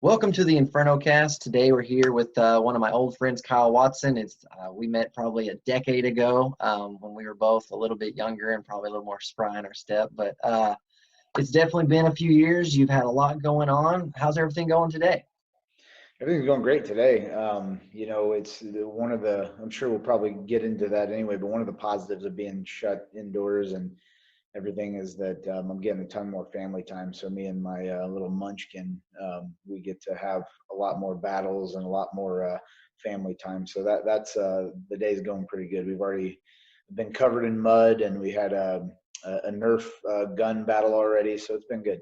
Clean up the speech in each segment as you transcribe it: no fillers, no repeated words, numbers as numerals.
Welcome to the Inferno Cast. Today we're here with one of my old friends, Kyle Watson. We met probably a decade ago when we were both a little bit younger and probably a little more spry in our step. But it's definitely been a few years. You've had a lot going on. How's everything going today? Everything's going great today. One of I'm sure we'll probably get into that anyway, but one of the positives of being shut indoors and everything is that I'm getting a ton more family time. So me and my little munchkin, we get to have a lot more battles and a lot more family time. So that's the day's going pretty good. We've already been covered in mud and we had a Nerf gun battle already. So it's been good.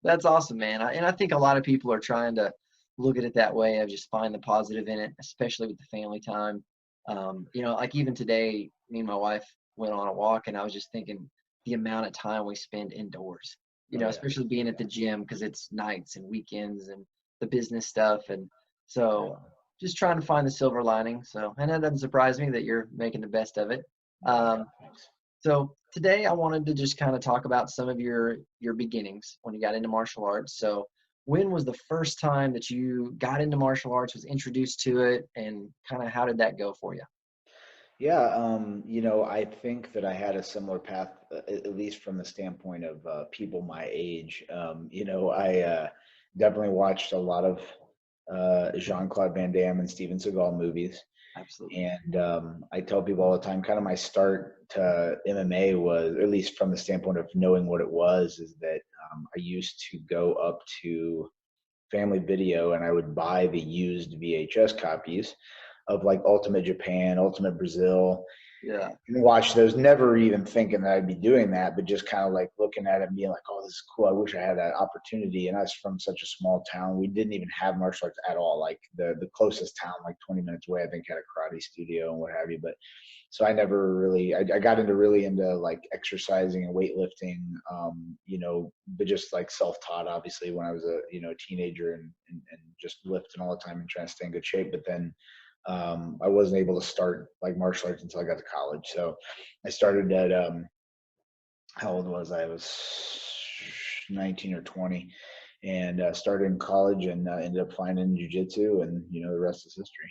That's awesome, man. And I think a lot of people are trying to look at it that way of just find the positive in it, especially with the family time. Like even today, me and my wife went on a walk, and I was just thinking the amount of time we spend indoors. Oh yeah. Especially being at the gym because it's nights and weekends and the business stuff, and so just trying to find the silver lining. So, and that doesn't surprise me that you're making the best of it. Um, Thanks. so today I wanted to just kind of talk about some of your beginnings when you got into martial arts. So when was the first time that you got into martial arts, was introduced to it, and kind of how did that go for you? Yeah, I think that I had a similar path, at least from the standpoint of people my age. I definitely watched a lot of Jean-Claude Van Damme and Steven Seagal movies. Absolutely. And I tell people all the time, kind of my start to MMA was, at least from the standpoint of knowing what it was, is that I used to go up to Family Video and I would buy the used VHS copies of like Ultimate Japan, Ultimate Brazil, Yeah. and watch those, never even thinking that I'd be doing that, but just kind of like looking at it and being like, oh, this is cool. I wish I had that opportunity. And I was from such a small town. We didn't even have martial arts at all. Like the closest town, like 20 minutes away, I think had a karate studio and what have you. But so I never really, I got really into like exercising and weightlifting, but just like self-taught, obviously, when I was a teenager and just lifting all the time and trying to stay in good shape. But then I wasn't able to start like martial arts until I got to college. So I started at how old was I? I was 19 or 20, and started in college and ended up finding jujitsu, and the rest is history.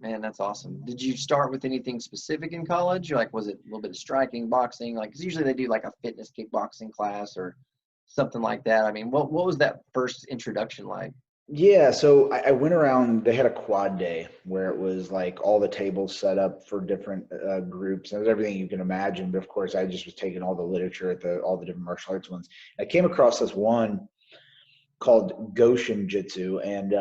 Man, that's awesome. Did you start with anything specific in college? Or like, was it a little bit of striking, boxing? Like, 'cause usually they do like a fitness kickboxing class or something like that. I mean, what was that first introduction like? Yeah, so I went around. They had a quad day where it was like all the tables set up for different groups. And it was everything you can imagine. But of course, I just was taking all the literature at all the different martial arts ones. I came across this one called Goshin Jitsu, and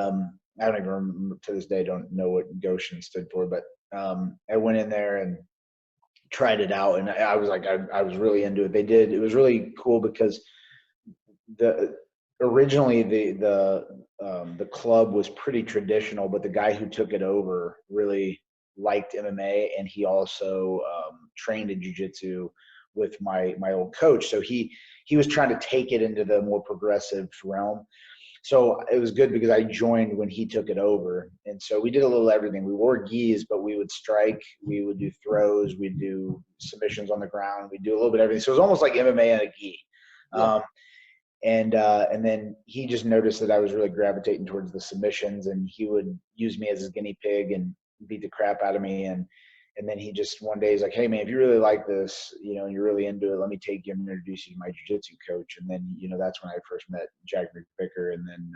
I don't even remember, to this day, don't know what Goshin stood for. But I went in there and tried it out, and I was like, I was really into it. It was really cool because the originally the club was pretty traditional, but the guy who took it over really liked MMA, and he also trained in jiu-jitsu with my old coach. So he was trying to take it into the more progressive realm. So it was good because I joined when he took it over. And so we did a little everything. We wore gis, but we would strike, we would do throws, we'd do submissions on the ground, we'd do a little bit of everything. So it was almost like MMA and a gi. Yeah. And then he just noticed that I was really gravitating towards the submissions, and he would use me as his guinea pig and beat the crap out of me. And then he just one day he's like, hey man, if you really like this, and you're really into it, let me take you and introduce you to my jiu-jitsu coach. And then, that's when I first met Jack McVicker, and then,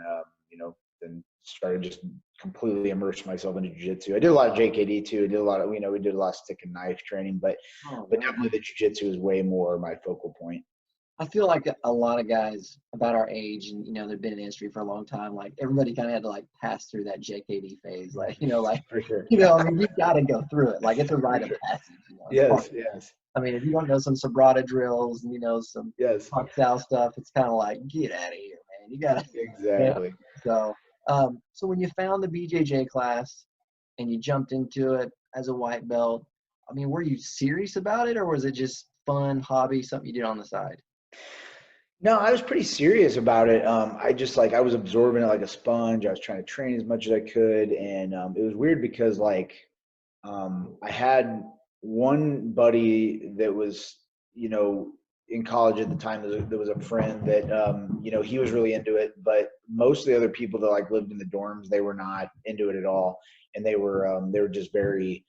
then started just completely immersed myself into jiu-jitsu. I did a lot of JKD too. I did a lot of, we did a lot of stick and knife training, but Oh, definitely the jiu-jitsu is way more my focal point. I feel like a lot of guys about our age and they've been in the industry for a long time, like everybody kind of had to like pass through that JKD phase, like For sure. I mean, you got to go through it, like it's a For rite of sure. passage, it's part Yes, of it. yes, I mean, if you don't know some sobrata drills and some yes, Hawk Sal stuff, it's kind of like, get out of here, man, you gotta. Yeah. exactly. So when you found the BJJ class and you jumped into it as a white belt, I mean, were you serious about it, or was it just fun hobby, something you did on the side? No, I was pretty serious about it. I just I was absorbing it like a sponge. I was trying to train as much as I could, and it was weird because I had one buddy that was, you know, in college at the time, there was a friend that, you know, he was really into it, but most of the other people that like lived in the dorms, they were not into it at all. And they were just very,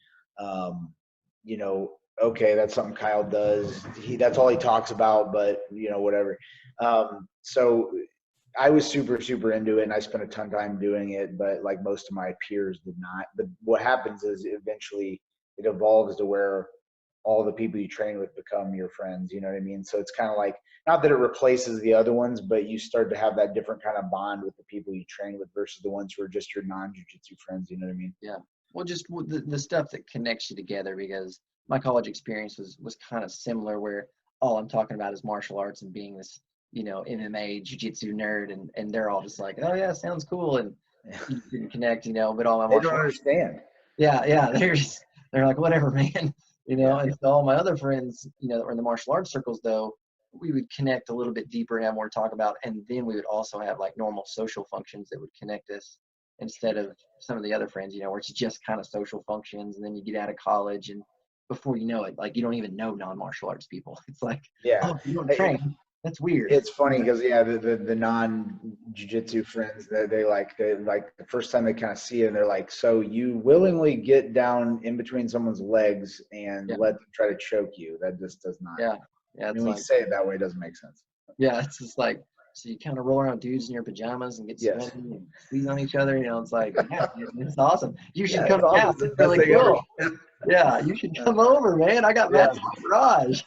you know, okay, that's something Kyle does. That's all he talks about, but you know, whatever. So I was super, super into it, and I spent a ton of time doing it, but like most of my peers did not. But what happens is eventually it evolves to where all the people you train with become your friends. You know what I mean? So it's kind of like, not that it replaces the other ones, but you start to have that different kind of bond with the people you train with versus the ones who are just your non-jiu-jitsu friends. You know what I mean? Yeah. Well, just the stuff that connects you together, because my college experience was kind of similar, where all I'm talking about is martial arts and being this, MMA jiu-jitsu nerd, and they're all just like, oh yeah, sounds cool, and Yeah. you didn't connect, but all my They don't martial arts, understand. yeah, they're like, whatever, man, Yeah. and so all my other friends, that were in the martial arts circles, though, we would connect a little bit deeper and have more to talk about, and then we would also have like normal social functions that would connect us, instead of some of the other friends, where it's just kind of social functions, and then you get out of college, and before you know it, like, you don't even know non-martial arts people. It's like, Yeah. oh, you don't train. That's weird. It's funny because yeah, the non jiu-jitsu friends that they like the first time they kind of see it, and they're like, so you willingly get down in between someone's legs and Yeah, let them try to choke you. That just does not. yeah, yeah. I mean, It's when you like, say it that way, it doesn't make sense. yeah, it's just like, so you kind of roll around dudes in your pajamas and get Yes. sweaty and squeeze on each other. It's like, yeah, it's awesome. You should Yeah, come it's awesome. down. It's It's the best really thing ever. cool. Yeah, you should come over, man. I got Yeah. Matt's garage.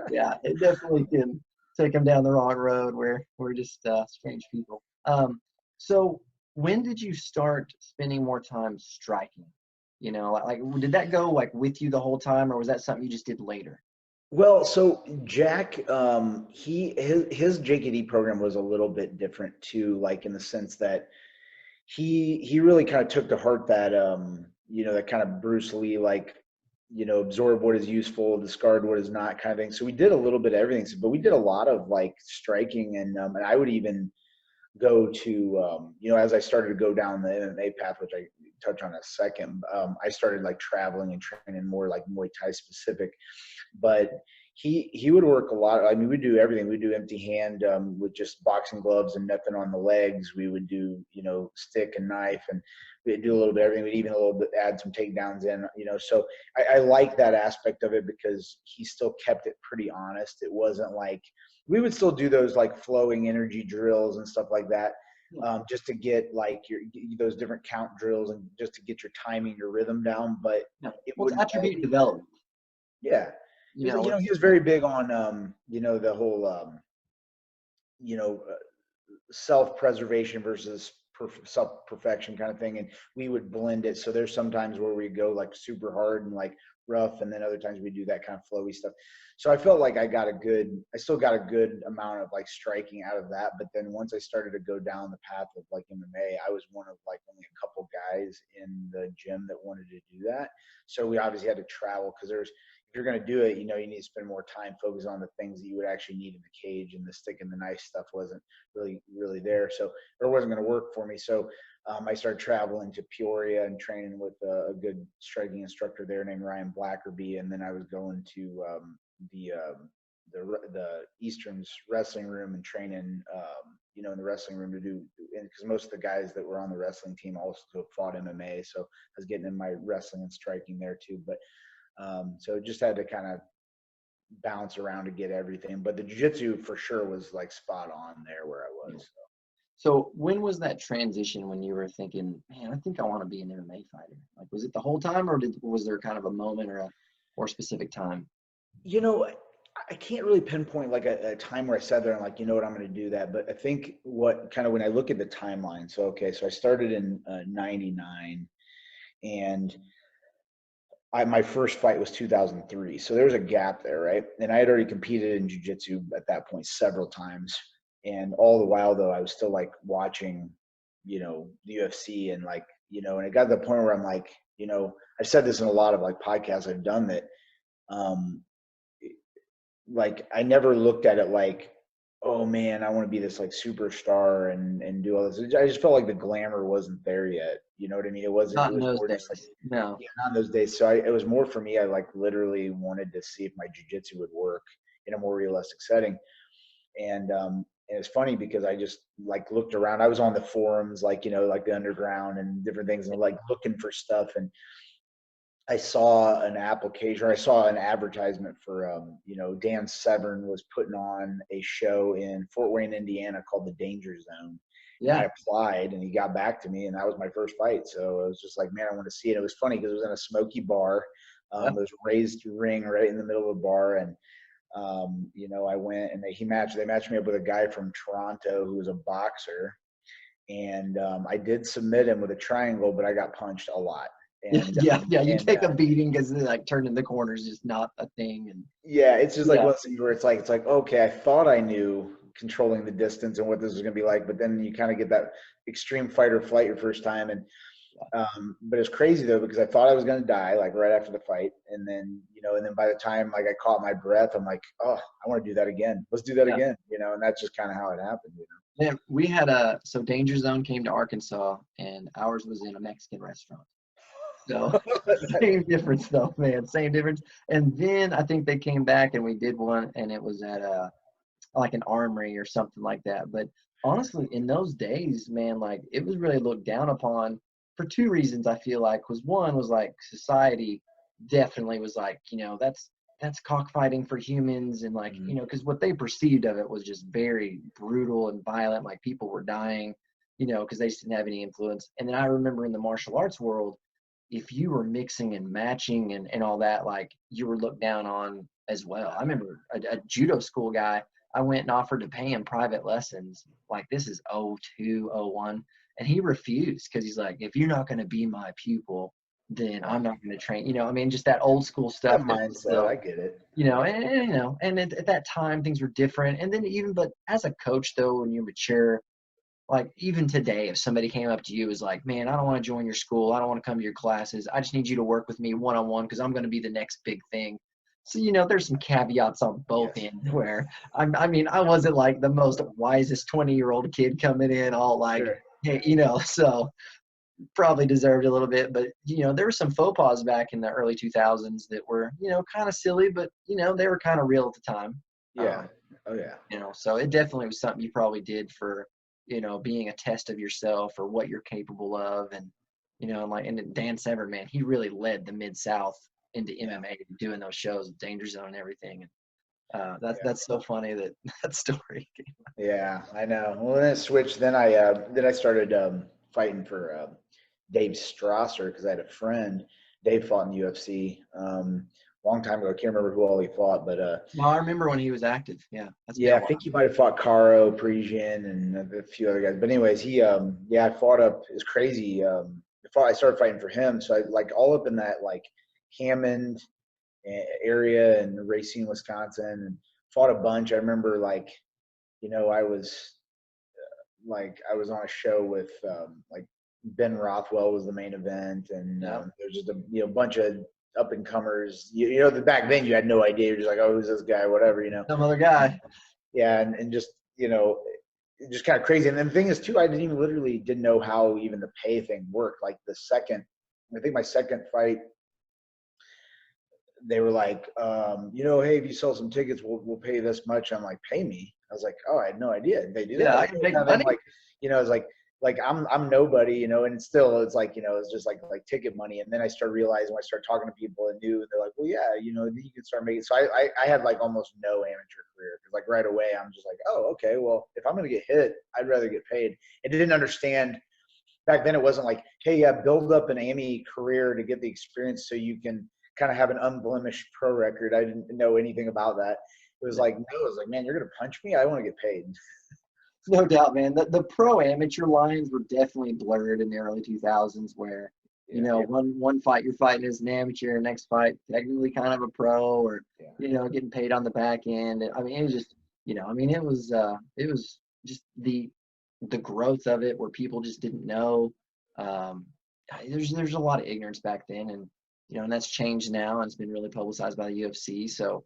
Yeah, it definitely can take them down the wrong road where we're just strange people. So when did you start spending more time striking? Like, did that go like with you the whole time, or was that something you just did later? Well, so Jack, his JKD program was a little bit different too, like in the sense that he really kind of took to heart that that kind of Bruce Lee, like, absorb what is useful, discard what is not, kind of thing. So we did a little bit of everything, but we did a lot of like striking, and I would even go to as I started to go down the MMA path, which I touch on in a second. I started like traveling and training more like Muay Thai specific, but he would work a lot. I mean, we'd do everything. We'd do empty hand with just boxing gloves and nothing on the legs. We would do, stick and knife, and we'd do a little bit of everything. We'd even a little bit add some takedowns in, So I like that aspect of it because he still kept it pretty honest. It wasn't like, we would still do those like flowing energy drills and stuff like that. Just to get like those different count drills and just to get your timing, your rhythm down, but No. it Well, it's wouldn't attribute always, development. yeah. You know, He it's, was very big on, the whole, you know, uh, self-preservation versus self-perfection kind of thing. And we would blend it. So there's sometimes where we go like super hard and like rough, and then other times we do that kind of flowy stuff. So I felt like I still got a good amount of like striking out of that. But then once I started to go down the path of like MMA, I was one of like only a couple guys in the gym that wanted to do that. So we obviously had to travel because if you're going to do it, you need to spend more time focused on the things that you would actually need in the cage, and the stick and the knife stuff wasn't really there. So it wasn't going to work for me. So I started traveling to Peoria and training with a good striking instructor there named Ryan Blackerby. And then I was going to the Eastern's wrestling room and training, in the wrestling room to do, because most of the guys that were on the wrestling team also fought MMA. So I was getting in my wrestling and striking there too. But so just had to kind of bounce around to get everything. But the jiu-jitsu for sure was like spot on there where I was. so when was that transition when you were thinking, man, I think I want to be an MMA fighter? Like, was it the whole time, or was there kind of a moment or a more specific time? I can't really pinpoint like a time where I sat there and like, what, I'm going to do that. But I think what kind of, when I look at the timeline, so I started in 99, and my first fight was 2003. So there was a gap there, right? And I had already competed in jiu-jitsu at that point several times. And all the while though, I was still like watching, the UFC, and like, and it got to the point where I'm like, I've said this in a lot of like podcasts I've done, that like I never looked at it like, oh man, I want to be this like superstar and do all this. I just felt like the glamour wasn't there yet. You know what I mean? It wasn't. Not It in was those more just like, days. No. yeah, not in those days. So it was more for me. I like literally wanted to see if my jujitsu would work, in a more realistic setting. And it's funny because I just like looked around. I was on the forums, like, like the underground and different things, and like looking for stuff. And I saw an application, or I saw an advertisement for, Dan Severn was putting on a show in Fort Wayne, Indiana called the Danger Zone. And I Yeah. applied, and he got back to me, and that was my first fight. So it was just like, man, I want to see it. It was funny because it was in a smoky bar. Yeah. It was a raised ring right in the middle of the bar. And, I went, and they matched me up with a guy from Toronto who was a boxer. And I did submit him with a triangle, but I got punched a lot. And Yeah. You take a beating because like turning the corner is just not a thing. And yeah, it's just like one thing where it's like, okay, I thought I knew controlling the distance and what this was going to be like, but then you kind of get that extreme fight or flight your first time. And but it's crazy though, because I thought I was going to die like right after the fight, and then by the time like I caught my breath, I'm like, oh, I want to do that again. Let's do that again, and that's just kind of how it happened. Man, we had so Danger Zone came to Arkansas, and ours was in a Mexican restaurant. So same difference though, man. Same difference. And then I think they came back and we did one, and it was at like an armory or something like that. But honestly, in those days, man, like it was really looked down upon for two reasons. I feel like one was like society definitely was like, that's cockfighting for humans, and like because what they perceived of it was just very brutal and violent. Like people were dying, because they just didn't have any influence. And then I remember in the martial arts world, if you were mixing and matching and all that, like you were looked down on as well. I remember a judo school guy, I went and offered to pay him private lessons. Like this is 02, 01. And he refused because he's like, if you're not going to be my pupil, then I'm not going to train. Just that old school stuff. That mindset, still, I get it. And at that time things were different. And then but as a coach though, when you're mature, like even today, if somebody came up to you is like, man, I don't want to join your school, I don't want to come to your classes, I just need you to work with me one-on-one because I'm going to be the next big thing. So there's some caveats on both ends where I wasn't like the most wisest 20-year-old kid coming in all like, sure. Hey, so probably deserved a little bit. But there were some faux pas back in the early 2000s that were kind of silly, but they were kind of real at the time. So it definitely was something you probably did for being a test of yourself or what you're capable of. And, and Dan Severn, man, he really led the Mid-South into MMA, doing those shows, Danger Zone and everything. And that's so funny that story came out. Yeah, I know. Well, then it switched. Then I started fighting for Dave Strasser because I had a friend. Dave fought in the UFC long time ago. I can't remember who all he fought, but well, I remember when he was active. Yeah. I think he might have fought Caro, Parisian, and a few other guys. But anyways, he I fought up. It was crazy. I started fighting for him, so I like all up in that like Hammond area and Racine, Wisconsin, and fought a bunch. I remember like, I was I was on a show with like Ben Rothwell was the main event, and there's just a bunch of up and comers. Back then you had no idea. You're just like, oh, who's this guy? Whatever, Some other guy. Yeah, and just just kind of crazy. And then the thing is too, I didn't know how even the pay thing worked. Like I think my second fight, they were like, hey, if you sell some tickets, we'll pay this much. I'm like, pay me? I was like, oh, I had no idea. They do that. Yeah, I can make money. Like, it's like I'm nobody, and it's like, it's just like ticket money. And then I started realizing when I started talking to people and knew, they're like, well, yeah, you can start making. So I had like almost no amateur career because like right away I'm just like, oh, okay, well, if I'm going to get hit, I'd rather get paid. And didn't understand back then. It wasn't like, hey, yeah, build up an AMI career to get the experience so you can kind of have an unblemished pro record. I didn't know anything about that. It was like, no, it was like, man, you're going to punch me? I want to get paid. No doubt, man. The pro amateur lines were definitely blurred in the early 2000s where, one fight you're fighting as an amateur, next fight technically kind of a pro, or, getting paid on the back end. I mean, it was just, it was just the growth of it where people just didn't know. There's a lot of ignorance back then, and, and that's changed now, and it's been really publicized by the UFC. So,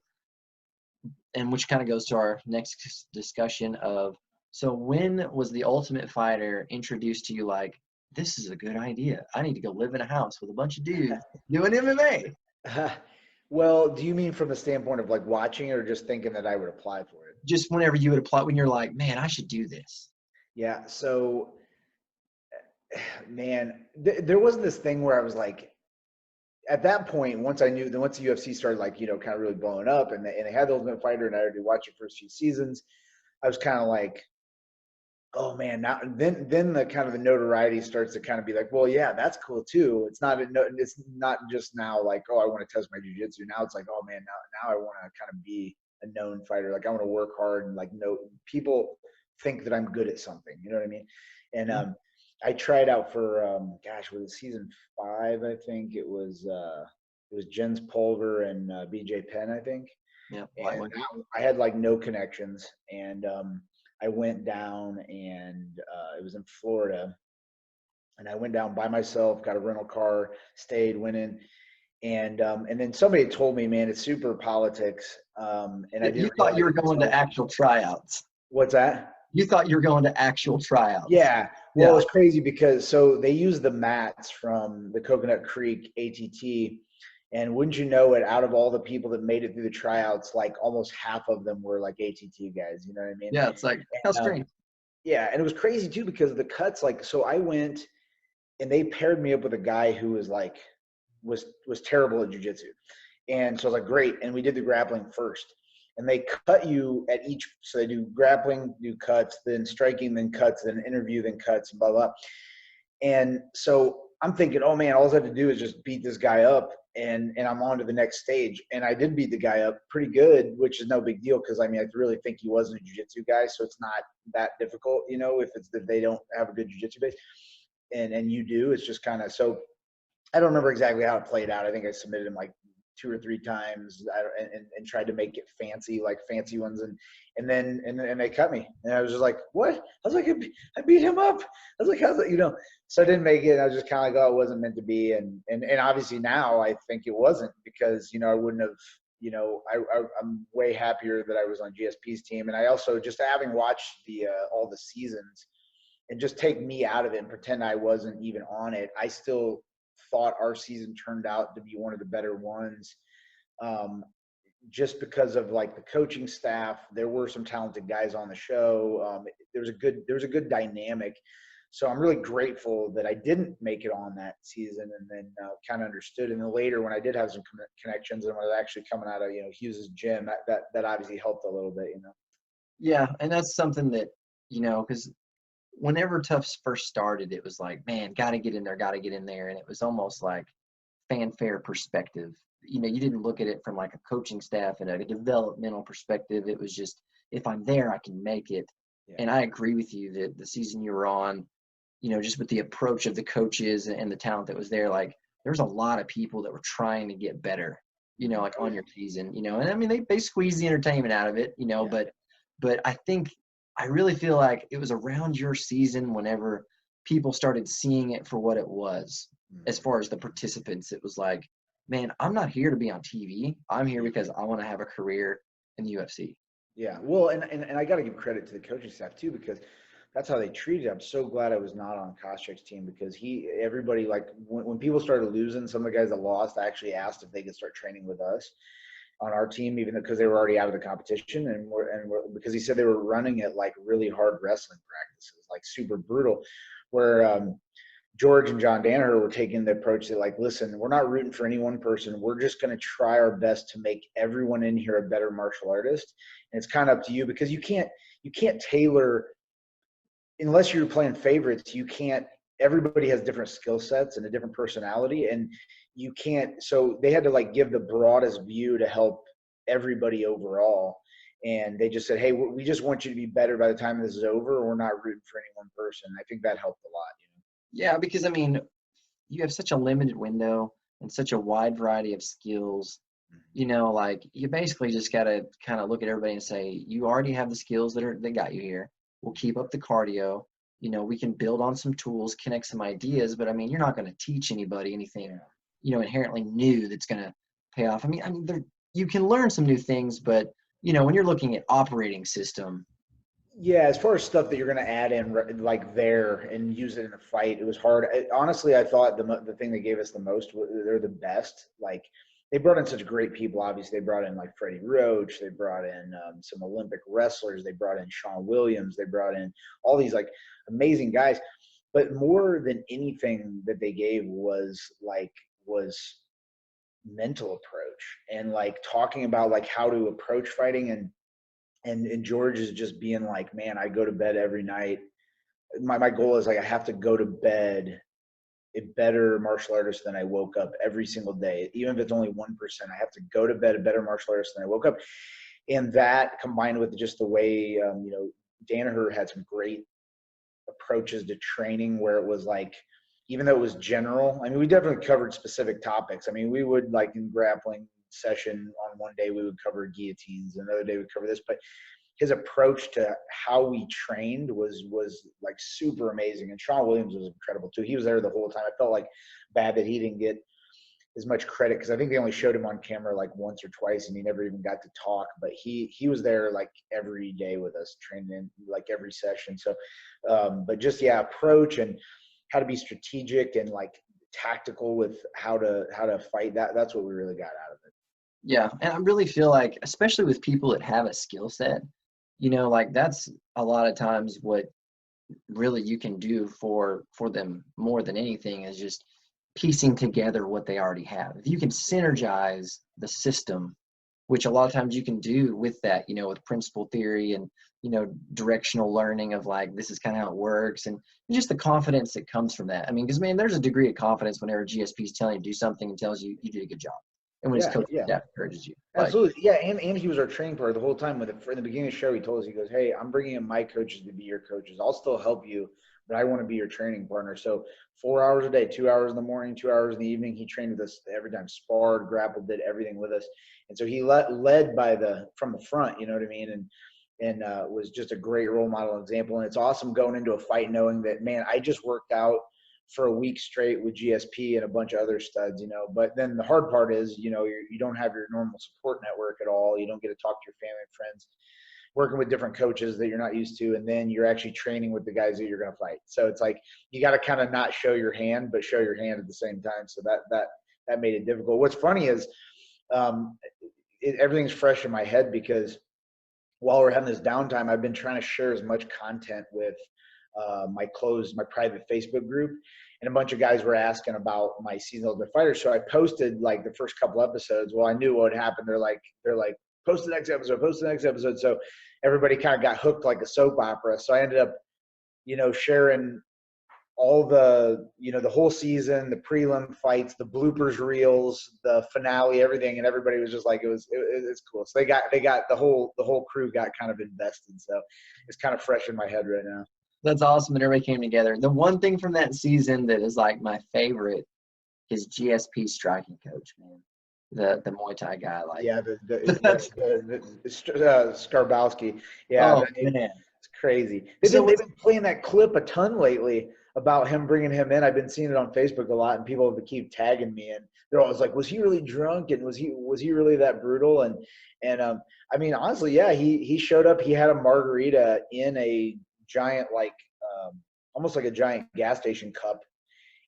and which kind of goes to our next discussion of, so when was the Ultimate Fighter introduced to you like, this is a good idea, I need to go live in a house with a bunch of dudes doing MMA? Well, do you mean from the standpoint of like watching it or just thinking that I would apply for it? Just whenever you would apply, when you're like, man, I should do this. Yeah. So, man, there was this thing where I was like, at that point, once I knew, then once the UFC started like, kind of really blowing up and they had the Ultimate Fighter and I already watched the first few seasons, I was kind of like, oh man, now then the kind of the notoriety starts to kind of be like, well, yeah, that's cool too. It's not just now like, oh, I want to test my jiu-jitsu. Now it's like, oh man, now I want to kind of be a known fighter. Like I want to work hard and like know people think that I'm good at something. You know what I mean? And Yeah, I tried out for gosh, was it season 5? I think it was Jens Pulver and BJ Penn, I think. yeah, And lightweight. I had like no connections, and I went down, and it was in Florida, and I went down by myself, got a rental car, stayed, went in, and then somebody told me, man, it's super politics, and I You didn't thought realize you were it going to until actual tryouts. what's that? You thought you were going to actual tryouts. Yeah, well, it Yeah. was crazy because so they use the mats from the Coconut Creek ATT. And wouldn't you know it, out of all the people that made it through the tryouts, like almost half of them were like ATT guys. You know what I mean? Yeah. It's like, how And, strange. yeah, and it was crazy too because the cuts, like, so I went and they paired me up with a guy who was like was terrible at jujitsu, and so I was like, great. And we did the grappling first, and they cut you at each. So they do grappling, do cuts, then striking, then cuts, then interview, then cuts, and blah blah. And so I'm thinking, oh man, all I have to do is just beat this guy up, and I'm on to the next stage. And I did beat the guy up pretty good, which is no big deal because I mean I really think he wasn't a jiu-jitsu guy, so it's not that difficult, if they don't have a good jiu-jitsu base, and you do. It's just kind of so. I don't remember exactly how it played out. I think I submitted him like 2 or 3 times and tried to make it fancy, like fancy ones, and then they cut me, and I was just like, what? I was like, I beat him up. I was like, how's that? So I didn't make it. And I was just kind of like, oh, it wasn't meant to be, and obviously now I think it wasn't because I wouldn't have. I'm way happier that I was on GSP's team, and I also just having watched the all the seasons and just take me out of it and pretend I wasn't even on it. I still thought our season turned out to be one of the better ones, um, just because of like the coaching staff. There were some talented guys on the show. There was a good dynamic. So I'm really grateful that I didn't make it on that season, and then kind of understood. And then later, when I did have some connections, and when I was actually coming out of Hughes's gym, that obviously helped a little bit. Yeah. And that's something that, because whenever Tufts first started, it was like, man, got to get in there, got to get in there. And it was almost like fanfare perspective. You didn't look at it from like a coaching staff and a developmental perspective. It was just, if I'm there, I can make it. Yeah. And I agree with you that the season you were on, just with the approach of the coaches and the talent that was there, like there's a lot of people that were trying to get better, like on your season, and I mean, they squeezed the entertainment out of it, Yeah. but I really feel like it was around your season whenever people started seeing it for what it was. As Mhm. far as the participants, it was like, man, I'm not here to be on TV. I'm here because I want to have a career in the UFC. Yeah, well, and I got to give credit to the coaching staff too because that's how they treated it. I'm so glad I was not on Koscheck's team because everybody, like when people started losing, some of the guys that lost, I actually asked if they could start training with us on our team, even because they were already out of the competition, because he said they were running it like really hard wrestling practices, like super brutal, where George and John Danaher were taking the approach that, like, listen, we're not rooting for any one person. We're just going to try our best to make everyone in here a better martial artist. And it's kind of up to you because you can't tailor unless you're playing favorites. You can't. Everybody has different skill sets and a different personality, and you can't. So they had to like give the broadest view to help everybody overall. And they just said, hey, we just want you to be better by the time this is over. We're not rooting for any one person. I think that helped a lot. Yeah, because I mean, you have such a limited window and such a wide variety of skills. Like you basically just got to kind of look at everybody and say, you already have the skills that got you here. We'll keep up the cardio. We can build on some tools, connect some ideas, but I mean, you're not going to teach anybody anything, inherently new that's going to pay off. I mean, you can learn some new things, but when you're looking at operating system. Yeah, as far as stuff that you're going to add in like there and use it in a fight, it was hard. Honestly, I thought the thing that gave us the most, they're the best. Like they brought in such great people. Obviously, they brought in like Freddie Roach. They brought in some Olympic wrestlers. They brought in Sean Williams. They brought in all these like amazing guys. But more than anything that they gave was mental approach and like talking about like how to approach fighting. And George is just being like, man, I go to bed every night. My goal is like I have to go to bed a better martial artist than I woke up every single day. Even if it's only 1%, I have to go to bed a better martial artist than I woke up. And that combined with just the way, Danaher had some great approaches to training where it was like, even though it was general, I mean, we definitely covered specific topics. I mean, we would like in grappling session on one day, we would cover guillotines. Another day we cover this, but his approach to how we trained was like super amazing. And Sean Williams was incredible too. He was there the whole time. I felt like bad that he didn't get as much credit because I think they only showed him on camera like once or twice and he never even got to talk, but he was there like every day with us, training in like every session. So but just approach and how to be strategic and like tactical with how to fight, that's what we really got out of it. Yeah, and I really feel like, especially with people that have a skill set, like that's a lot of times what really you can do for them more than anything is just piecing together what they already have. If you can synergize the system, which a lot of times you can do with that, with principle theory and, directional learning of like, this is kind of how it works. And just the confidence that comes from that. I mean, because man, there's a degree of confidence whenever GSP is telling you to do something and tells you you did a good job. And when his coach staff encourages you. Absolutely. Yeah. And he was our training partner the whole time with it. In the beginning of the show, he told us, he goes, hey, I'm bringing in my coaches to be your coaches. I'll still help you, but I want to be your training partner. So 4 hours a day, 2 hours in the morning, 2 hours in the evening, he trained with us every time, sparred, grappled, did everything with us. And so he led from the front, you know what I mean? And was just a great role model and example. And it's awesome going into a fight knowing that, man, I just worked out for a week straight with GSP and a bunch of other studs, but then the hard part is, you don't have your normal support network at all. You don't get to talk to your family and friends, working with different coaches that you're not used to. And then you're actually training with the guys that you're going to fight. So it's like, you got to kind of not show your hand, but show your hand at the same time. So that made it difficult. What's funny is everything's fresh in my head because while we're having this downtime, I've been trying to share as much content with my private Facebook group, and a bunch of guys were asking about my season ultimate fighter. So I posted like the first couple episodes. Well, I knew what would happen. They're like, post the next episode. So everybody kind of got hooked like a soap opera. So I ended up, sharing all the, the whole season, the prelim fights, the bloopers reels, the finale, everything. And everybody was just like, it's cool. So they got the whole crew got kind of invested. So it's kind of fresh in my head right now. That's awesome that everybody came together. The one thing from that season that is like my favorite is GSP striking coach, man. The Muay Thai guy, like Skarbowski. Yeah, man, it's crazy. They've been playing that clip a ton lately about him bringing him in. I've been seeing it on Facebook a lot, and people have keep tagging me, and they're always like, "Was he really drunk? And was he really that brutal?" And I mean, honestly, yeah, he showed up. He had a margarita in a giant, like almost like a giant gas station cup,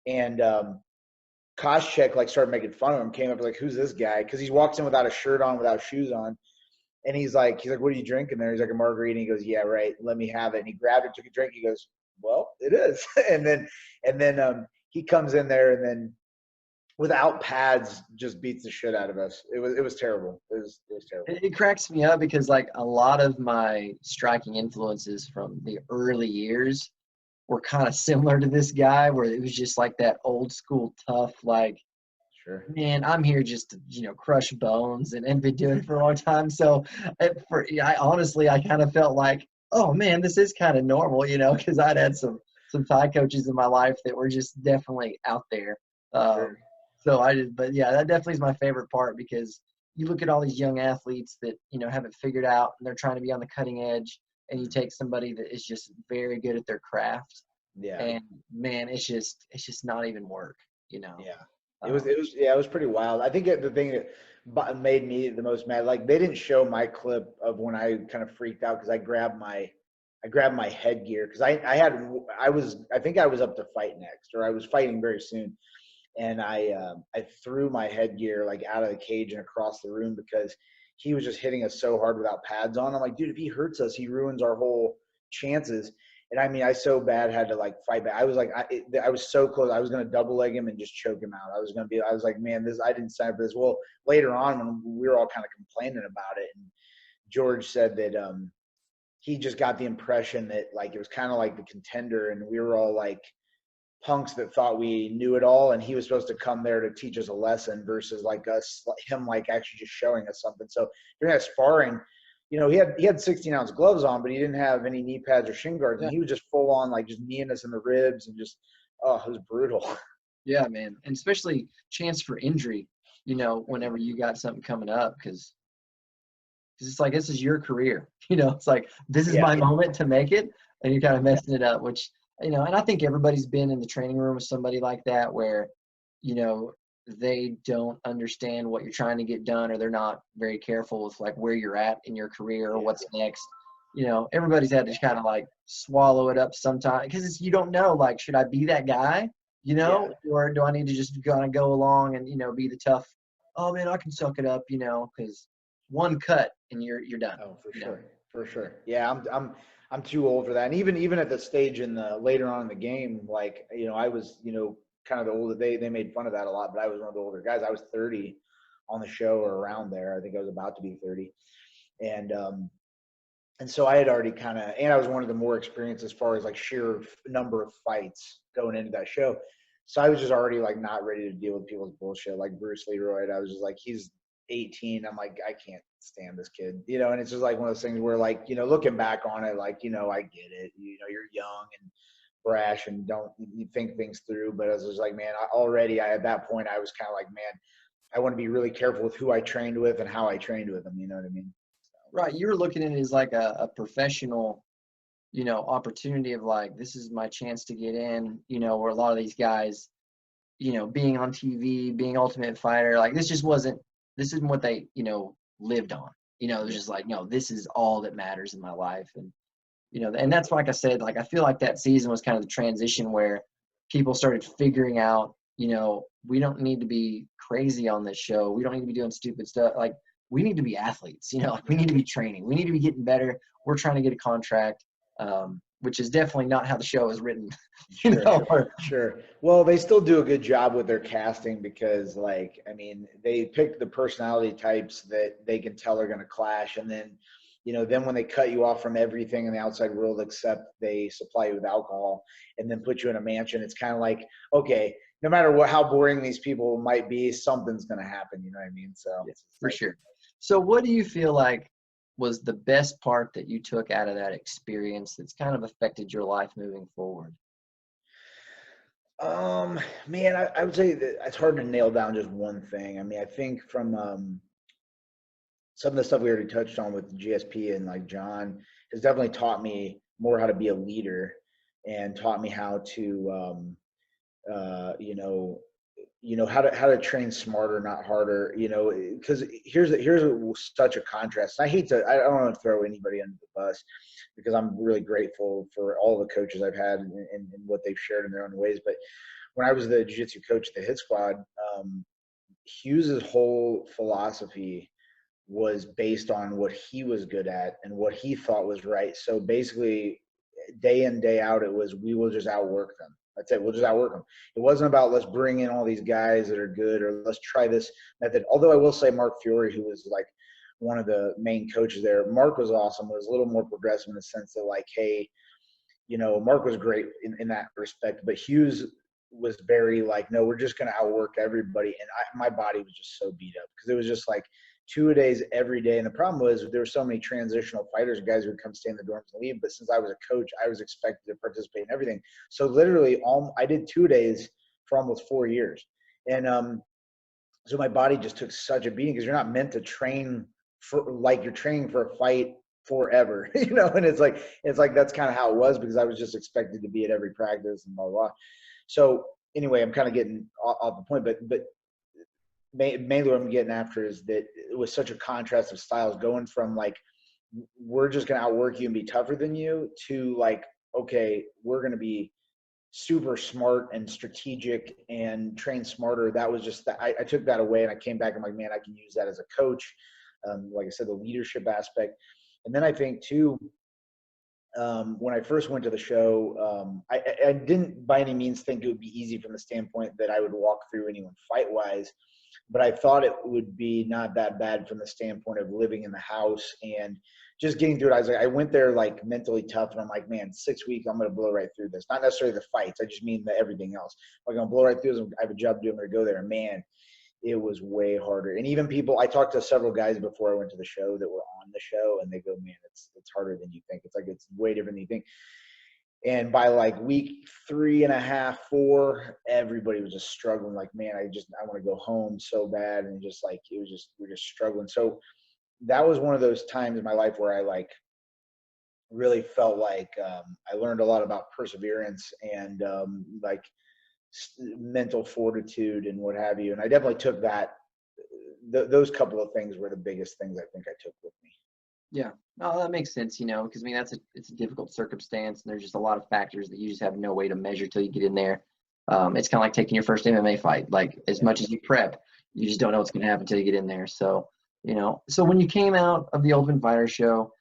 and Koscheck like started making fun of him, came up like, "Who's this guy?" Because he walks in without a shirt on, without shoes on, and he's like, "What are you drinking there?" He's like, "A margarita." And he goes, "Yeah, right. Let me have it." And he grabbed it, took a drink. He goes, "Well, it is." and then he comes in there and then without pads just beats the shit out of us. It was terrible. It was terrible. It cracks me up because like a lot of my striking influences from the early years were kind of similar to this guy, where it was just like that old school tough, like, sure, man, I'm here just to, crush bones and been doing it for a long time. So I honestly kind of felt like, oh man, this is kind of normal, because I'd had some Thai coaches in my life that were just definitely out there. Sure. But yeah, that definitely is my favorite part because you look at all these young athletes that, have it figured out and they're trying to be on the cutting edge, and you take somebody that is just very good at their craft. Yeah. And man, it's just not even work, Yeah. It was pretty wild. I think the thing that made me the most mad, like they didn't show my clip of when I kind of freaked out because I grabbed my headgear because I think I was up to fight next, or I was fighting very soon. and I threw my headgear like out of the cage and across the room because he was just hitting us so hard without pads on. I'm like, dude, if he hurts us, he ruins our whole chances. And I mean, I so bad had to like fight back. I was like, I was so close. I was going to double leg him and just choke him out. I was like, man, I didn't sign up for this. Well, later on when we were all kind of complaining about it, and George said that he just got the impression that like it was kind of like the Contender, and we were all like punks that thought we knew it all, and he was supposed to come there to teach us a lesson versus like him like actually just showing us something. So during that sparring, he had 16-ounce gloves on, but he didn't have any knee pads or shin guards, and he was just full on like just kneeing us in the ribs and just it was brutal. Yeah, man, and especially chance for injury. Whenever you got something coming up, because it's like this is your career. It's like this is my moment to make it, and you're kind of messing it up. Which and I think everybody's been in the training room with somebody like that where they don't understand what you're trying to get done, or they're not very careful with like where you're at in your career or what's next. Everybody's had to kind of like swallow it up sometimes because you don't know, like, should I be that guy, or do I need to just kind of go along and, be the tough, oh man, I can suck it up, because one cut and you're done. Oh, for sure. For sure. Yeah. I'm too old for that. And even at the stage later on in the game, like, I was, kind of the older, they made fun of that a lot, but I was one of the older guys. I was 30 on the show or around there. I think I was about to be 30. And so I had already and I was one of the more experienced as far as like sheer number of fights going into that show. So I was just already like not ready to deal with people's bullshit. Like Bruce Leroy, I was just like, he's 18. I'm like, I can't stand this kid, and it's just like one of those things where like, looking back on it, like, I get it, you're young and brash and you think things through. But I was just like, man, at that point, I was kind of like, man, I want to be really careful with who I trained with and how I trained with them. You know what I mean? Right. You were looking at it as like a professional, opportunity of like, this is my chance to get in, where a lot of these guys, being on TV, being Ultimate Fighter, like this isn't what they, lived on. It was just like, no, this is all that matters in my life. And, and that's like I said, like, I feel like that season was kind of the transition where people started figuring out, we don't need to be crazy on this show. We don't need to be doing stupid stuff. Like, we need to be athletes, like we need to be training. We need to be getting better. We're trying to get a contract, which is definitely not how the show is written. Sure. Well, they still do a good job with their casting because, like, I mean, they pick the personality types that they can tell are going to clash. And then, then when they cut you off from everything in the outside world except they supply you with alcohol and then put you in a mansion, it's kind of like, okay, no matter how boring these people might be, something's going to happen. You know what I mean? So yeah, for sure. So what do you feel like was the best part that you took out of that experience that's kind of affected your life moving forward? Man, I would say that it's hard to nail down just one thing. I mean, I think from some of the stuff we already touched on with GSP and like John has definitely taught me more how to be a leader and taught me how to, how to train smarter, not harder, because here's such a contrast. I don't want to throw anybody under the bus because I'm really grateful for all the coaches I've had and what they've shared in their own ways. But when I was the jiu-jitsu coach at the Hit Squad, Hughes's whole philosophy was based on what he was good at and what he thought was right. So basically, day in, day out, it was, we will just outwork them. That's it. We'll just outwork them. It wasn't about let's bring in all these guys that are good or let's try this method. Although I will say Mark Fiore, who was like one of the main coaches there, Mark was awesome. Was a little more progressive in the sense that like, hey, Mark was great in that respect, but Hughes was very like, no, we're just going to outwork everybody. And my body was just so beat up because it was just like 2-a-days every day. And the problem was there were so many transitional fighters, guys who would come stay in the dorms and leave. But since I was a coach, I was expected to participate in everything. So literally I did 2 days for almost 4 years. And so my body just took such a beating because you're not meant to train for like you're training for a fight forever, and it's like that's kind of how it was because I was just expected to be at every practice and blah, blah, blah. So anyway, I'm kind of getting off the point, but mainly what I'm getting after is that it was such a contrast of styles going from like, we're just going to outwork you and be tougher than you to like, okay, we're going to be super smart and strategic and train smarter. That was just, I took that away, and I came back. I'm like, man, I can use that as a coach. Like I said, the leadership aspect. And then I think too, when I first went to the show, I didn't by any means think it would be easy from the standpoint that I would walk through anyone fight wise, but I thought it would be not that bad from the standpoint of living in the house and just getting through it. I went there like mentally tough, and I'm like, man, 6 weeks, I'm going to blow right through this. Not necessarily the fights. I just mean everything else. I'm going to blow right through this. I have a job to do. I'm going to go there. And man, it was way harder. And even people, I talked to several guys before I went to the show that were on the show, and they go, man, it's harder than you think. It's like, it's way different than you think. And by like week 3.5, 4, everybody was just struggling. Like, man, I want to go home so bad. And just like, we're just struggling. So that was one of those times in my life where I like really felt like I learned a lot about perseverance and like mental fortitude and what have you. And I definitely took that. Those couple of things were the biggest things I think I took with me. Yeah, no, that makes sense, because I mean, it's a difficult circumstance, and there's just a lot of factors that you just have no way to measure till you get in there. It's kind of like taking your first MMA fight. Like, as much as you prep, you just don't know what's going to happen until you get in there. So, so when you came out of the Ultimate Fighter show,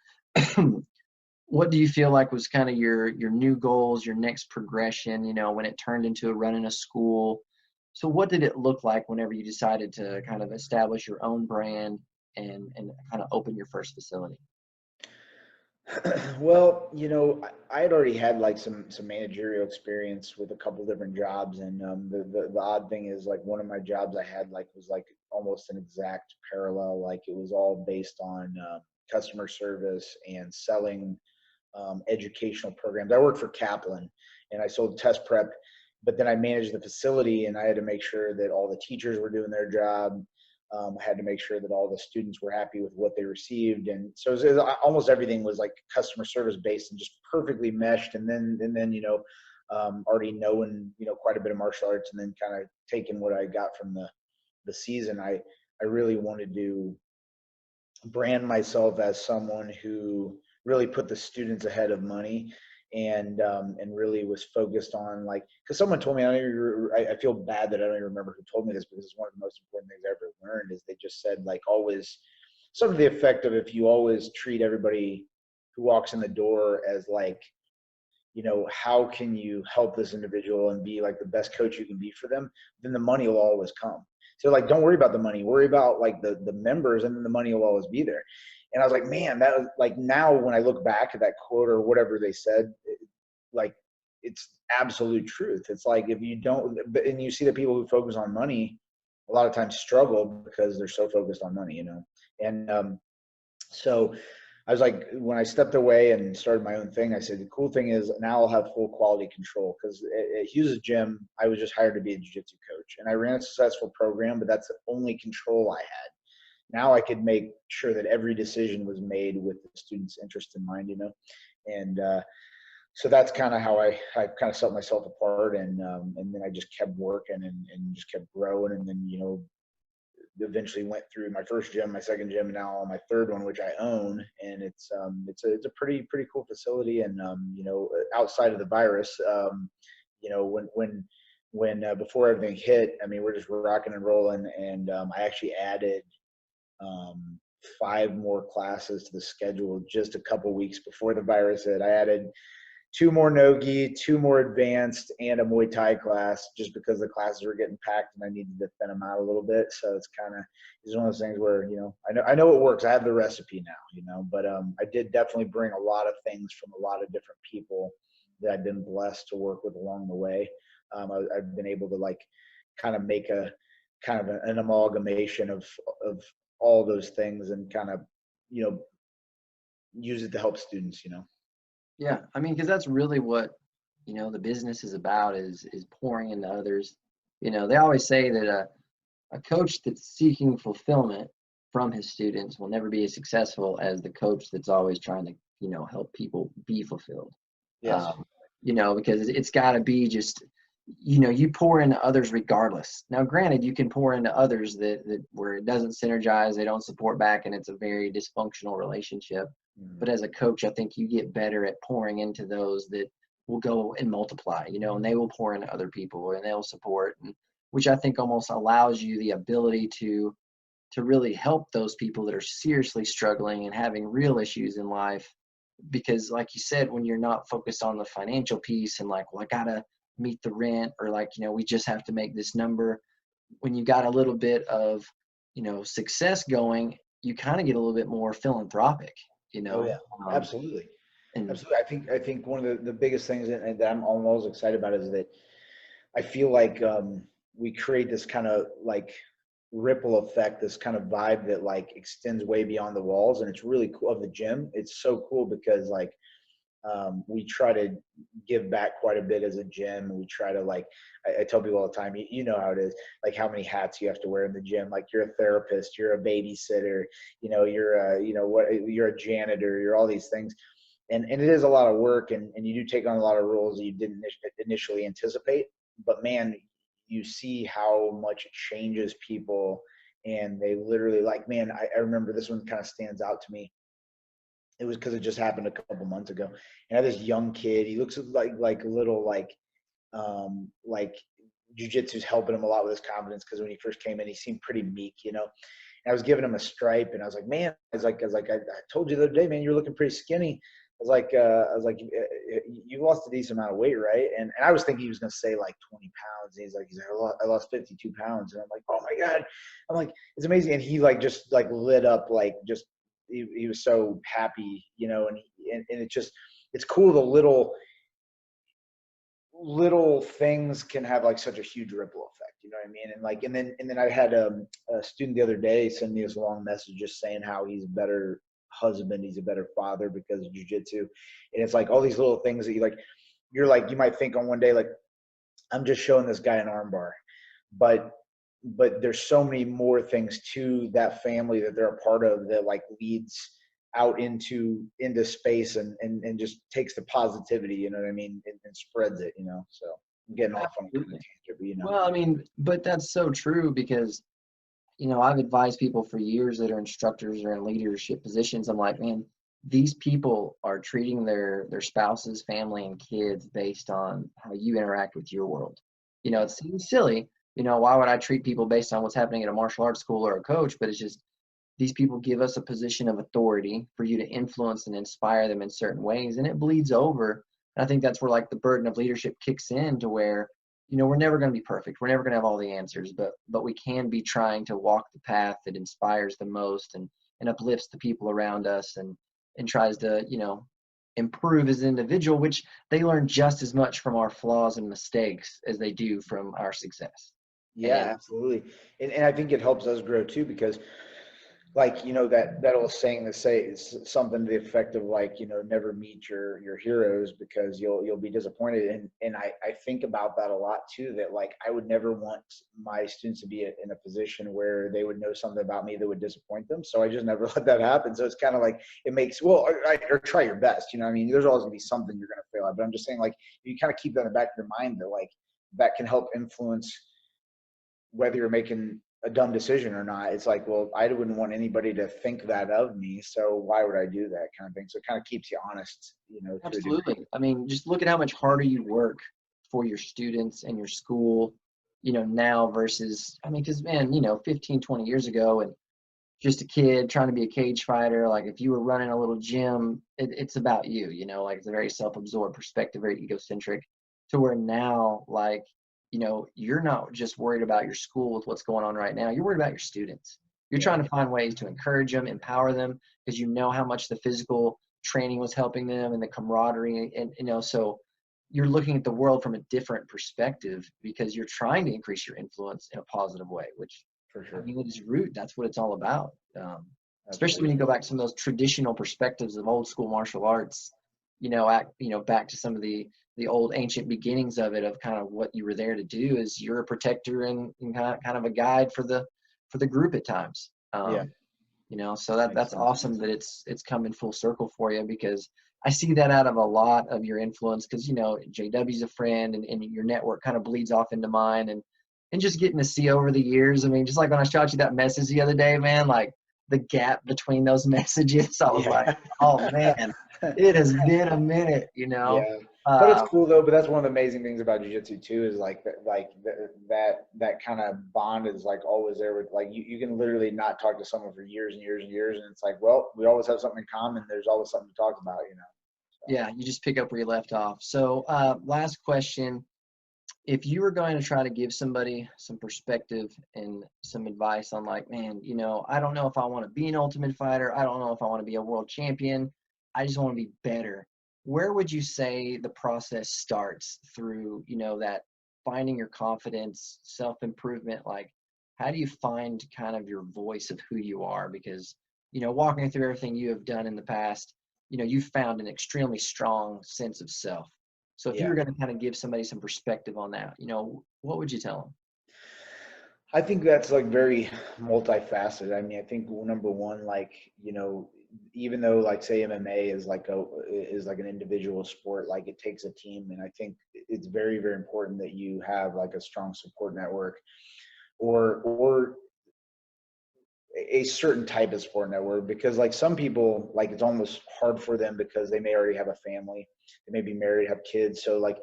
what do you feel like was kind of your new goals, your next progression, when it turned into running a school? So what did it look like whenever you decided to kind of establish your own brand and kind of open your first facility? Well, I had already had like some managerial experience with a couple different jobs, and the odd thing is, like, one of my jobs I had was like almost an exact parallel. Like, it was all based on customer service and selling educational programs. I worked for Kaplan, and I sold test prep, but then I managed the facility, and I had to make sure that all the teachers were doing their job. I had to make sure that all the students were happy with what they received. And so it was, almost everything was like customer service based and just perfectly meshed. And then, already knowing, quite a bit of martial arts, and then kind of taking what I got from the season, I really wanted to brand myself as someone who really put the students ahead of money, and really was focused on, like, because someone told me, I feel bad that I don't even remember who told me this, because it's one of the most important things I ever learned, is they just said, like, always some of the effect of, if you always treat everybody who walks in the door as like, how can you help this individual and be like the best coach you can be for them, then the money will always come. So, like, don't worry about the money, worry about like the members, and then the money will always be there. And I was like, man, that was like, now when I look back at that quote or whatever they said, like, it's absolute truth. It's like, if you don't, and you see the people who focus on money a lot of times struggle because they're so focused on money, And so I was like, when I stepped away and started my own thing, I said, the cool thing is now I'll have full quality control, because at Hughes' gym, I was just hired to be a jiu-jitsu coach, and I ran a successful program, but that's the only control I had. Now I could make sure that every decision was made with the student's interest in mind, and so that's kind of how I kind of set myself apart, and then I just kept working and just kept growing, and then eventually went through my first gym, my second gym, and now my third one, which I own, and it's a pretty cool facility, and outside of the virus, when before everything hit, I mean, we're just rocking and rolling, and I actually added 5 more classes to the schedule just a couple weeks before the virus hit. I added 2 more no-gi, 2 more advanced, and a Muay Thai class, just because the classes were getting packed and I needed to thin them out a little bit. So it's one of those things where, I know it works. I have the recipe now, but I did definitely bring a lot of things from a lot of different people that I've been blessed to work with along the way. I've been able to, like, kind of make a kind of an amalgamation of all those things, and kind of, use it to help students, Yeah, I mean, because that's really what, the business is about, is pouring into others. They always say that a coach that's seeking fulfillment from his students will never be as successful as the coach that's always trying to, help people be fulfilled. Yes. Because it's got to be just, you pour into others regardless. Now, granted, you can pour into others that where it doesn't synergize, they don't support back, and it's a very dysfunctional relationship. But as a coach, I think you get better at pouring into those that will go and multiply, and they will pour into other people and they'll support, and which I think almost allows you the ability to really help those people that are seriously struggling and having real issues in life. Because like you said, when you're not focused on the financial piece and like, well, I gotta meet the rent, or like, we just have to make this number. When you got a little bit of, success going, you kind of get a little bit more philanthropic, Oh yeah, um, absolutely. and Absolutely. I think one of the biggest things that I'm almost excited about is that I feel like we create this kind of like ripple effect, this kind of vibe that like extends way beyond the walls, and it's really cool of the gym. It's so cool because like we try to give back quite a bit as a gym. We try to like, I tell people all the time, you know how it is, like how many hats you have to wear in the gym. Like you're a therapist, you're a babysitter, you're a, you're a janitor, you're all these things. And it is a lot of work, and you do take on a lot of roles that you didn't initially anticipate. But man, you see how much it changes people, and they literally like, man, I remember this one kind of stands out to me. It was because it just happened a couple months ago. And I had this young kid. He looks like a little like jujitsu's helping him a lot with his confidence, because when he first came in, he seemed pretty meek. And I was giving him a stripe, and I was like, man, I told you the other day, man, you're looking pretty skinny. I was like, you lost a decent amount of weight, right? And I was thinking he was going to say like 20 pounds. And he's like, I lost 52 pounds. And I'm like, oh my God. I'm like, it's amazing. And he like, just like lit up, like just, he was so happy, and it's just, it's cool. The little things can have like such a huge ripple effect, you know what I mean? And like, and then I had a student the other day send me this long message just saying how he's a better husband, he's a better father because of jujitsu. And it's like all these little things that you might think on one day, like, I'm just showing this guy an armbar, but there's so many more things to that family that they're a part of that like leads out into space, and just takes the positivity, you know what I mean, and spreads it, so I'm getting off on a tangent, but well, I mean, but that's so true, because I've advised people for years that are instructors or in leadership positions. I'm like, man, these people are treating their spouses, family, and kids based on how you interact with your world. It seems silly. Why would I treat people based on what's happening at a martial arts school or a coach? But it's just, these people give us a position of authority for you to influence and inspire them in certain ways, and it bleeds over. And I think that's where like the burden of leadership kicks in, to where we're never going to be perfect. We're never going to have all the answers, but we can be trying to walk the path that inspires the most, and uplifts the people around us, and tries to, improve as an individual, which they learn just as much from our flaws and mistakes as they do from our success. yeah, And absolutely. And I think it helps us grow too, because like, that old saying that say something to the effect of like, never meet your heroes, because you'll be disappointed. And I think about that a lot too, that like, I would never want my students to be in a position where they would know something about me that would disappoint them. So I just never let that happen. So it's kind of like, it makes, well, or try your best, I mean, there's always gonna be something you're going to fail at, but I'm just saying, like, you kind of keep that in the back of your mind, that like, that can help influence whether you're making a dumb decision or not. It's like, well, I wouldn't want anybody to think that of me, so why would I do that, kind of thing. So it kind of keeps you honest, to a degree. absolutely. I mean, just look at how much harder you work for your students and your school, now versus, I mean, because man, 15, 20 years ago, and just a kid trying to be a cage fighter, like if you were running a little gym, it's about you, like it's a very self-absorbed perspective, very egocentric, to where now, like, you're not just worried about your school with what's going on right now. You're worried about your students. You're Yeah, trying to find ways to encourage them, empower them, because how much the physical training was helping them, and the camaraderie. And, so you're looking at the world from a different perspective, because you're trying to increase your influence in a positive way, which, for I sure. mean, it is root. That's what it's all about. Especially when Absolutely. you go back to some of those traditional perspectives of old school martial arts, back to some of the old ancient beginnings of it, of kind of what you were there to do, is you're a protector, and kind of a guide for the group at times. Yeah, So makes that's sense. awesome that it's coming full circle for you, because I see that out of a lot of your influence, because JW's a friend, and your network kind of bleeds off into mine, and just getting to see over the years. I mean, just like when I shot you that message the other day, man, like the gap between those messages, I was like, Yeah. oh man, it has been a minute. Yeah. But it's Uh, cool though. But that's one of the amazing things about jiu-jitsu too is like that kind of bond is like always there with like you can literally not talk to someone for years and years and years, and it's like, well, we always have something in common. There's always something to talk about, you know. So. yeah, you just pick up where you left off. So, last question. If you were going to try to give somebody some perspective and some advice on like, man, I don't know if I want to be an ultimate fighter. I don't know if I want to be a world champion. I just want to be better. Where would you say the process starts through, that finding your confidence, self-improvement? Like, how do you find kind of your voice of who you are? Because, walking through everything you have done in the past, you've found an extremely strong sense of self. So if you Yeah. were going to kind of give somebody some perspective on that, what would you tell them? I think that's like very multifaceted. I mean, I think number one, like, even though like say MMA is like an individual sport, like it takes a team. And I think it's very, very important that you have like a strong support network or a certain type of support network, because like some people, like it's almost hard for them because they may already have a family, they may be married, have kids. So like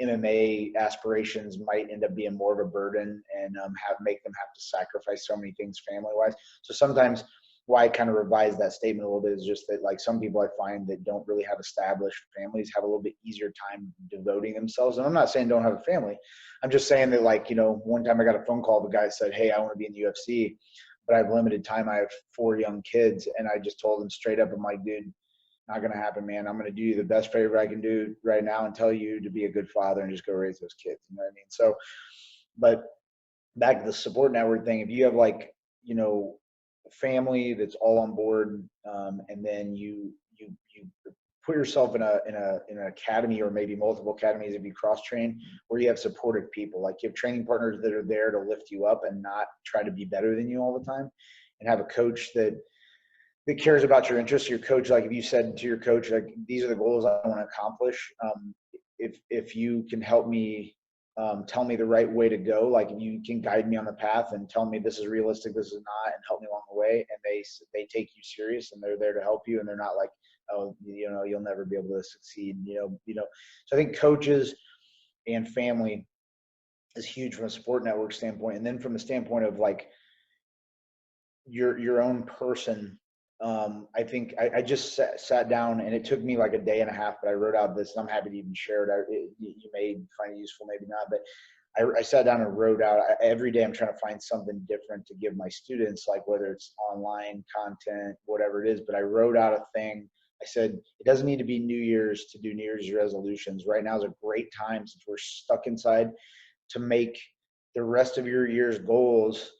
MMA aspirations might end up being more of a burden and make them have to sacrifice so many things family wise. So sometimes why I kind of revise that statement a little bit is just that like some people I find that don't really have established families have a little bit easier time devoting themselves. And I'm not saying don't have a family. I'm just saying that like, one time I got a phone call, the guy said, "Hey, I want to be in the UFC, but I have limited time. I have 4 young kids." And I just told him straight up, I'm like, "Dude, not going to happen, man. I'm going to do you the best favor I can do right now and tell you to be a good father and just go raise those kids." You know what I mean? So, but back to the support network thing, if you have like, family that's all on board, and then you put yourself in an academy or maybe multiple academies if you cross train where you have supportive people, like you have training partners that are there to lift you up and not try to be better than you all the time, and have a coach that cares about your interests. Your coach, like if you said to your coach, like, "These are the goals I want to accomplish. If you can help me, tell me the right way to go, like if you can guide me on the path and tell me this is realistic, this is not, and help me along the way." And they take you serious and they're there to help you, and they're not like, "Oh, you'll never be able to succeed." So I think coaches and family is huge from a support network standpoint, and then from the standpoint of like your own person. I think I just sat down, and it took me like a day and a half, but I wrote out this, and I'm happy to even share it. You may find it useful, maybe not, but I sat down and wrote out every day. I'm trying to find something different to give my students, like whether it's online content, whatever it is. But I wrote out a thing. I said, it doesn't need to be New Year's to do New Year's resolutions. Right now is a great time, since we're stuck inside, to make the rest of your year's goals.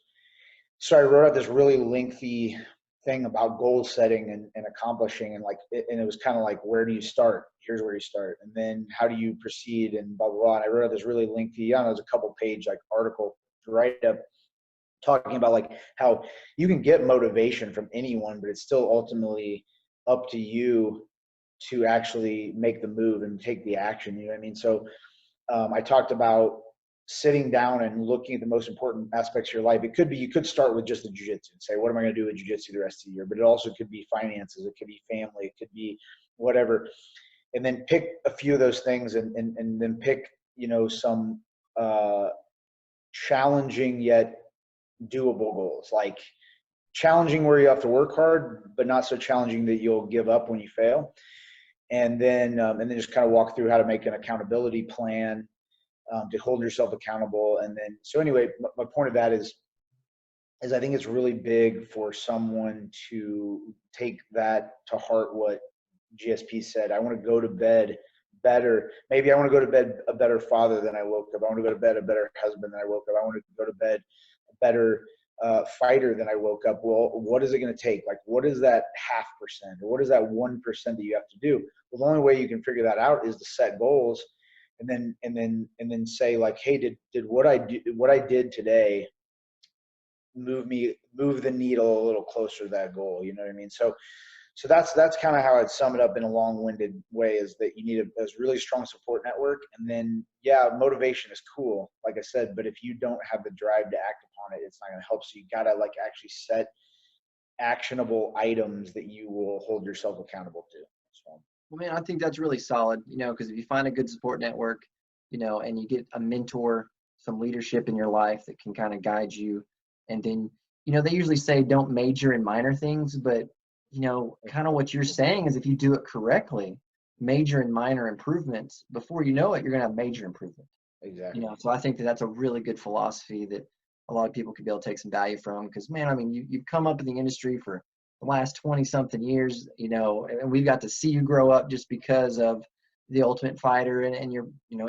So I wrote out this really lengthy thing about goal setting and accomplishing, and and it was kind of like, where do you start? Here's where you start. And then how do you proceed, and blah, blah, blah. And I wrote out this really lengthy, I don't know, it was a couple page like article to write up, talking about like how you can get motivation from anyone, but it's still ultimately up to you to actually make the move and take the action. You know what I mean? So I talked about sitting down and looking at the most important aspects of your life. It could be, you could start with just the jiu-jitsu and say, what am I going to do with jiu-jitsu the rest of the year? But it also could be finances. It could be family. It could be whatever. And then pick a few of those things, and then pick, some challenging yet doable goals, like challenging where you have to work hard, but not so challenging that you'll give up when you fail. And then just kind of walk through how to make an accountability plan, to hold yourself accountable. And then, so anyway, my point of that is I think it's really big for someone to take that to heart, what GSP said. I want to go to bed better. Maybe I want to go to bed a better father than I woke up. I want to go to bed a better husband than I woke up. I want to go to bed a better fighter than I woke up. Well, what is it going to take? Like, what is that 0.5%, or what is that 1% that you have to do? Well, the only way you can figure that out is to set goals, and then say like, hey, did what I did today move the needle a little closer to that goal? You know what I mean? So that's kind of how I'd sum it up in a long-winded way, is that you need a really strong support network. And then, yeah, motivation is cool, like I said, but if you don't have the drive to act upon it, it's not going to help. So you got to like actually set actionable items that you will hold yourself accountable to. So. Well, man, I think that's really solid, because if you find a good support network, and you get a mentor, some leadership in your life that can kind of guide you. And then, they usually say don't major in minor things, but, kind of what you're saying is if you do it correctly, major and minor improvements, before you know it, you're going to have major improvement. Exactly. So I think that that's a really good philosophy that a lot of people could be able to take some value from. Because, man, I mean, you've come up in the industry for the last 20 something years, and we've got to see you grow up just because of the Ultimate Fighter, and you're,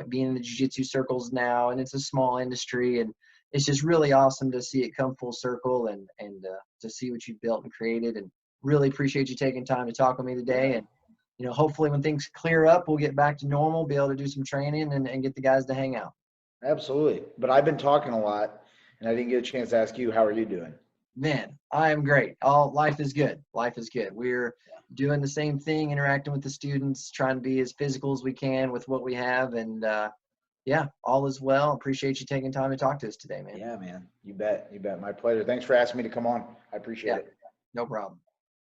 being in the jiu-jitsu circles now, and it's a small industry, and it's just really awesome to see it come full circle, and to see what you've built and created. And really appreciate you taking time to talk with me today. Yeah. And hopefully when things clear up, we'll get back to normal, be able to do some training, and get the guys to hang out. Absolutely. But I've been talking a lot and I didn't get a chance to ask you, how are you doing? Man, I am great. All life is good. Life is good. We're doing the same thing, interacting with the students, trying to be as physical as we can with what we have, and yeah, all is well. Appreciate you taking time to talk to us today, man. Yeah, man. You bet. You bet. My pleasure. Thanks for asking me to come on. I appreciate Yeah, it. no problem.